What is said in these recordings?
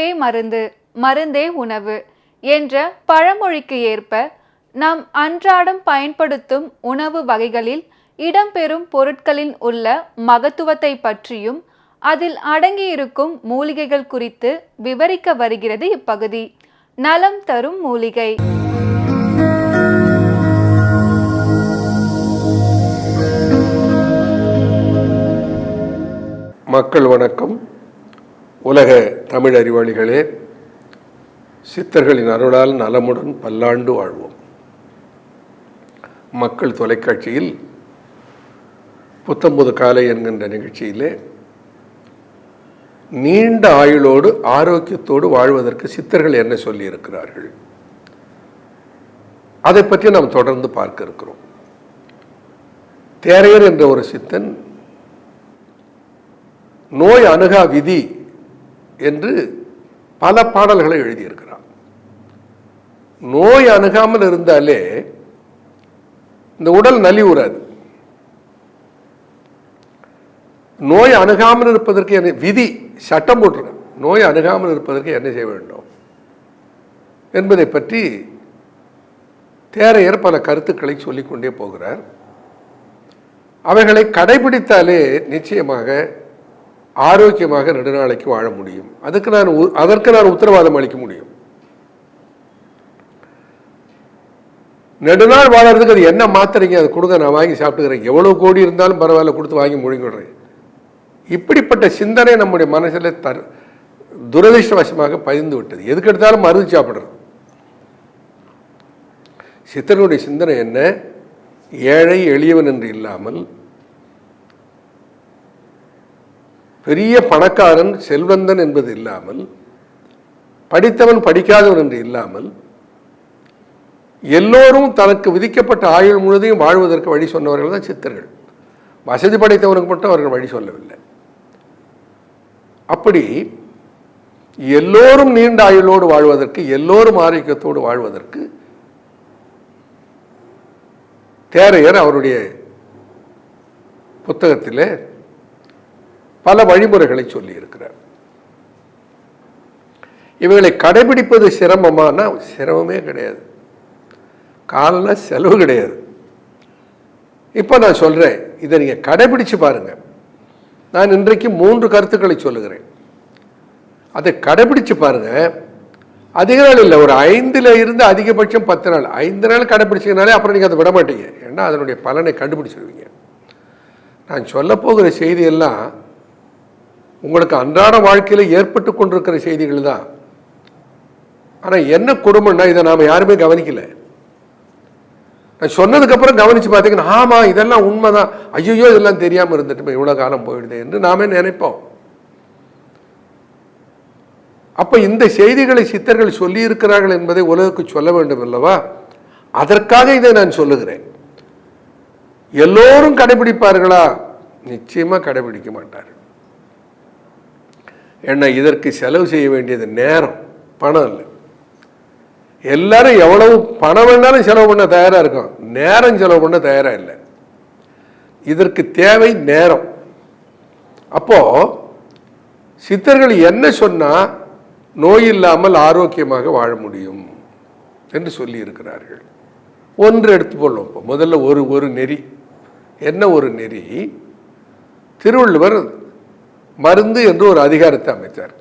உணவே மருந்து, மருந்தே உணவு என்ற பழமொழிக்கு ஏற்ப நாம் அன்றாடம் பயன்படுத்தும் உணவு வகைகளில் இடம்பெறும் பொருட்களின் உள்ள மகத்துவத்தை பற்றியும் அதில் அடங்கியிருக்கும் மூலிகைகள் குறித்து விவரிக்க வருகிறது இப்பகுதி. நலம் தரும் மூலிகை. மக்கள் வணக்கம். உலக தமிழ் அறிவாளிகளே, சித்தர்களின் அருளால் நலமுடன் பல்லாண்டு வாழ்வோம். மக்கள் தொலைக்காட்சியில் புத்தம்புது காலை என்கின்ற நிகழ்ச்சியிலே நீண்ட ஆயுளோடு ஆரோக்கியத்தோடு வாழ்வதற்கு சித்தர்கள் என்ன சொல்லி இருக்கிறார்கள், அதை பற்றி நாம் தொடர்ந்து பார்க்க இருக்கிறோம். தேரையர் என்ற ஒரு சித்தன் நோய் அணுகா விதி என்று பல பாடல்களை எழுதியிருக்கிறார். நோய் அணுகாமல் இருந்தாலே இந்த உடல் நலிவுறாது. நோய் அணுகாமல் இருப்பதற்கு என்ன விதி, சட்டம் போட்டிருக்க, நோய் அணுகாமல் இருப்பதற்கு என்ன செய்ய வேண்டும் என்பதை பற்றி தேரையர் பல கருத்துக்களை சொல்லிக்கொண்டே போகிறார். அவைகளை கடைபிடித்தாலே நிச்சயமாக ஆரோக்கியமாக நெடுநாளைக்கு வாழ முடியும். அதற்கு நான் உத்தரவாதம் அளிக்க முடியும். நெடுநாள் வாழறதுக்கு அது என்ன மாத்திரைங்க, அது கொடுங்க, நான் வாங்கி சாப்பிட்டுக்கிறேன், எவ்வளவு கோடி இருந்தாலும் பரவாயில்ல, கொடுத்து வாங்கி முழுங்கிடுறேன். இப்படிப்பட்ட சிந்தனை நம்முடைய மனசில் துரதிருஷ்டவசமாக பதிந்து விட்டது. எதுக்கு எடுத்தாலும் மருந்து சாப்பிடுறது. சித்தனுடைய சிந்தனை என்ன? ஏழை எளியவன் என்று இல்லாமல், பெரிய பணக்காரன் செல்வந்தன் என்பது இல்லாமல், படித்தவன் படிக்காதவன் என்று இல்லாமல், எல்லோரும் தனக்கு விதிக்கப்பட்ட ஆயுள் முழுவதையும் வாழ்வதற்கு வழி சொன்னவர்கள் தான் சித்தர்கள். வசதி படைத்தவனுக்கு மட்டும் அவர்கள் வழி சொல்லவில்லை. அப்படி எல்லோரும் நீண்ட ஆயுளோடு வாழ்வதற்கு, எல்லோரும் ஆரோக்கியத்தோடு வாழ்வதற்கு தேரையர் அவருடைய புத்தகத்திலே பல வழிமுறைகளை சொல்லி இருக்கிறார். இவைகளை கடைபிடிப்பது சிரமமான சிரமமே கிடையாது. கால செலவு கிடையாது. இப்போ நான் சொல்றேன், இதை நீங்க கடைபிடிச்சு பாருங்க. நான் இன்றைக்கு 3 கருத்துக்களை சொல்லுகிறேன். அதை கடைபிடிச்சு பாருங்க. அதிக நாள் இல்லை, ஒரு 5 இருந்து அதிகபட்சம் 10 நாள், 5 நாள் கடைபிடிச்சிங்கனாலே அப்புறம் நீங்க அதை விட மாட்டீங்க. ஏன்னா அதனுடைய பலனை கண்டுபிடிச்சிருவீங்க. நான் சொல்ல போகிற செய்தியெல்லாம் உங்களுக்கு அன்றாட வாழ்க்கையில் ஏற்பட்டு கொண்டிருக்கிற செய்திகள் தான். ஆனால் என்ன கொடுமைன்னா, இதை நாம் யாருமே கவனிக்கல. நான் சொன்னதுக்கு அப்புறம் கவனிச்சு பார்த்தீங்கன்னா, ஆமா இதெல்லாம் உண்மைதான், ஐயோ இதெல்லாம் தெரியாமல் இருந்துட்டு இவ்வளவு காலம் போயிடுது என்று நாமே நினைப்போம். அப்ப இந்த செய்திகளை சித்தர்கள் சொல்லி இருக்கிறார்கள் என்பதை உலகுக்கு சொல்ல வேண்டும் அல்லவா? அதற்காக இதை நான் சொல்லுகிறேன். எல்லோரும் கடைபிடிப்பார்களா? நிச்சயமா கடைபிடிக்க மாட்டார்கள். ஏன்னா இதற்கு செலவு செய்ய வேண்டியது நேரம், பணம் இல்லை. எல்லாரும் எவ்வளவு பணம் வேணாலும் செலவு பண்ண தயாரா இருக்கும், நேரம் செலவு பண்ண தயாரா இல்லை. இதற்கு தேவை நேரம். அப்போ சித்தர்கள் என்ன சொன்னா நோய் இல்லாமல் ஆரோக்கியமாக வாழ முடியும் என்று சொல்லி இருக்கிறார்கள். ஒன்று எடுத்துக்கொள்ளும். முதல்ல ஒரு நெறி. என்ன ஒரு நெறி? திருவள்ளுவர் மருந்து என்று ஒரு அதிகாரத்தை அமைத்தார்.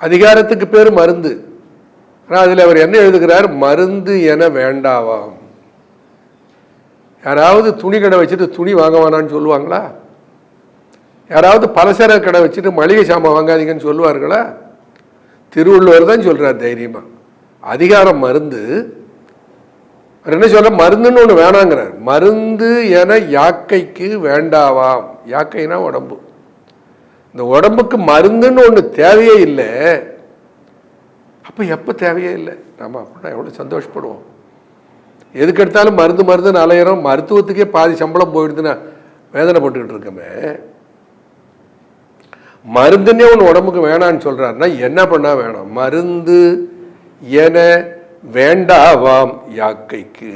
அதிகாரத்துக்கு பேர் மருந்து. அதில் அவர் என்ன எழுதுகிறார்? மருந்து என வேண்டாவாம். யாராவது துணி கடை வச்சுட்டு துணி வாங்க வேணான்னு சொல்லுவாங்களா? யாராவது பலசர கடை வச்சுட்டு மளிகை சாமான் வாங்காதீங்கன்னு சொல்லுவார்களா? திருவள்ளுவர் தான் சொல்றார் தைரியமா. அதிகாரம் மருந்து. என்ன சொல்ற? மருந்துன்னு ஒன்று வேணாங்கிறார். மருந்து என யாக்கைக்கு வேண்டாவாம். யாக்கைனா உடம்பு. இந்த உடம்புக்கு மருந்துன்னு ஒன்று தேவையே இல்லை. அப்போ எப்போ தேவையே இல்லை? நம்ம அப்படின்னா எவ்வளோ சந்தோஷப்படுவோம். எதுக்கு எடுத்தாலும் மருந்து மருந்துன்னு அலையிறோம். மருத்துவத்துக்கே பாதி சம்பளம் போயிடுதுன்னா வேதனைப்பட்டுக்கிட்டு இருக்கமே. மருந்துன்னே ஒன்று உடம்புக்கு வேணான்னு சொல்றாருன்னா என்ன பண்ணா வேணும்? மருந்து என வேண்டாவாம் யாக்கைக்கு.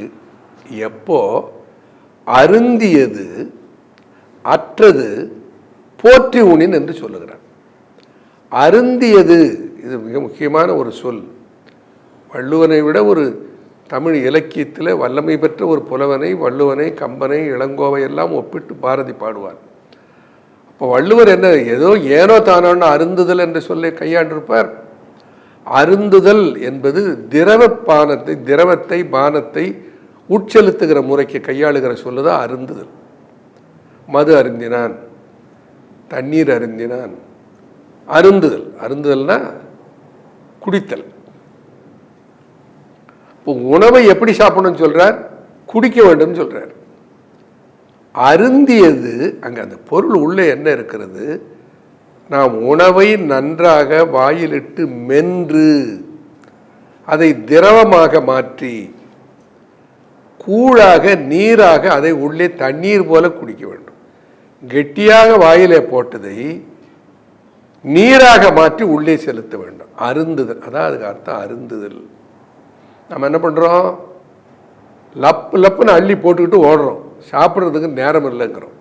எப்போ அருந்தியது அற்றது போற்றி உணின் என்று சொல்லுகிறார். அருந்தியது, இது மிக முக்கியமான ஒரு சொல். வள்ளுவனை விட ஒரு தமிழ் இலக்கியத்தில் வல்லமை பெற்ற ஒரு புலவனை, வள்ளுவனை, கம்பனை, இளங்கோவை எல்லாம் ஒப்பிட்டு பாரதி பாடுவார். அப்போ வள்ளுவர் என்ன ஏதோ ஏனோ தானோன்னு அருந்துதல் என்ற சொல்லை கையாண்டிருப்பார். அருந்துதல் என்பது திரவத்தை பானத்தை உட்செலுத்துகிற முறைக்கு கையாளுகிற சொல்லுதான் அருந்துதல். மது அருந்தினான், தண்ணீர் அருந்தினான், அருந்துதல். அருந்துதல்னா குடித்தல். இப்போ உணவை எப்படி சாப்பிடணும்னு சொல்றார், குடிக்க வேண்டும் சொல்றார். அருந்தியது, அங்க அந்த பொருள் உள்ளே என்ன இருக்கிறது, நாம் உணவை நன்றாக வாயிலிட்டு மென்று அதை திரவமாக மாற்றி கூழாக நீராக அதை உள்ளே தண்ணீர் போல குடிக்க வேண்டும். கெட்டியாக வாயிலே போட்டதை நீராக மாற்றி உள்ளே செலுத்த வேண்டும். அருந்துதல், அதான் அதுக்கு அர்த்தம் அருந்துதல். நம்ம என்ன பண்ணுறோம், லப்பு லப்புன்னு அள்ளி போட்டுக்கிட்டு ஓடுறோம், சாப்பிட்றதுக்கு நேரம் இல்லைங்கிறோம்.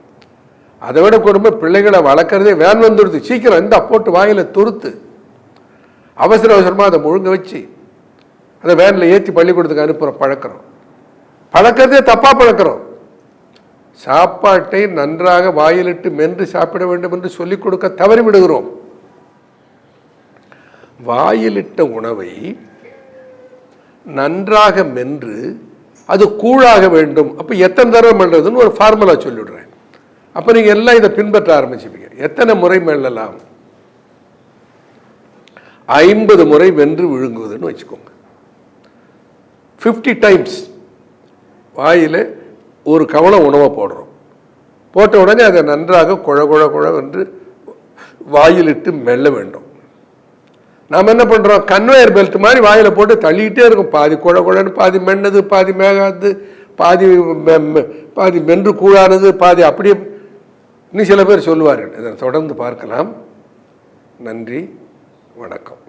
அதை விட கொடுமை பிள்ளைகளை வளர்க்குறதே வேன் வந்துடுது, சீக்கிரம் இந்த போட்டு வாயில் துருத்து அவசர அவசரமாக அதை முழுங்க வச்சு அதை வேனில் ஏற்றி பள்ளிக்கூடத்துக்கு அனுப்புகிற பழக்கிறதே தப்பாக பழக்கிறோம். சாப்பாட்டை நன்றாக வாயிலிட்டு மென்று சாப்பிட வேண்டும் என்று சொல்லிக் கொடுக்க தவறி விடுகிறோம். வாயிலிட்ட உணவை நன்றாக மென்று அது கூழாக வேண்டும். அப்போ எத்தனை தடவை மெல்றதுன்னு ஒரு ஃபார்முலா சொல்லிவிடுறேன். அப்போ நீங்கள் எல்லாம் இதை பின்பற்ற ஆரம்பிச்சுப்பீங்க. எத்தனை முறை மெல்லலாம்? 50 முறை வென்று விழுங்குவதுன்னு வச்சுக்கோங்க. 50 டைம்ஸ் வாயில் ஒரு கவளம் உணவை போடுறோம். போட்ட உடனே அதை நன்றாக குழ என்று வாயிலிட்டு மெல்ல வேண்டும். நாம் என்ன பண்ணுறோம், கன்வேயர் பெல்ட் மாதிரி வாயில் போட்டு தள்ளிக்கிட்டே இருக்கும். பாதி குழன்னு, பாதி மென்னது, பாதி மேகாது, பாதி மென்று கூழானது, பாதி அப்படியே. இன்னும் சில பேர் சொல்லுவார்கள். இதை தொடர்ந்து பார்க்கலாம். நன்றி, வணக்கம்.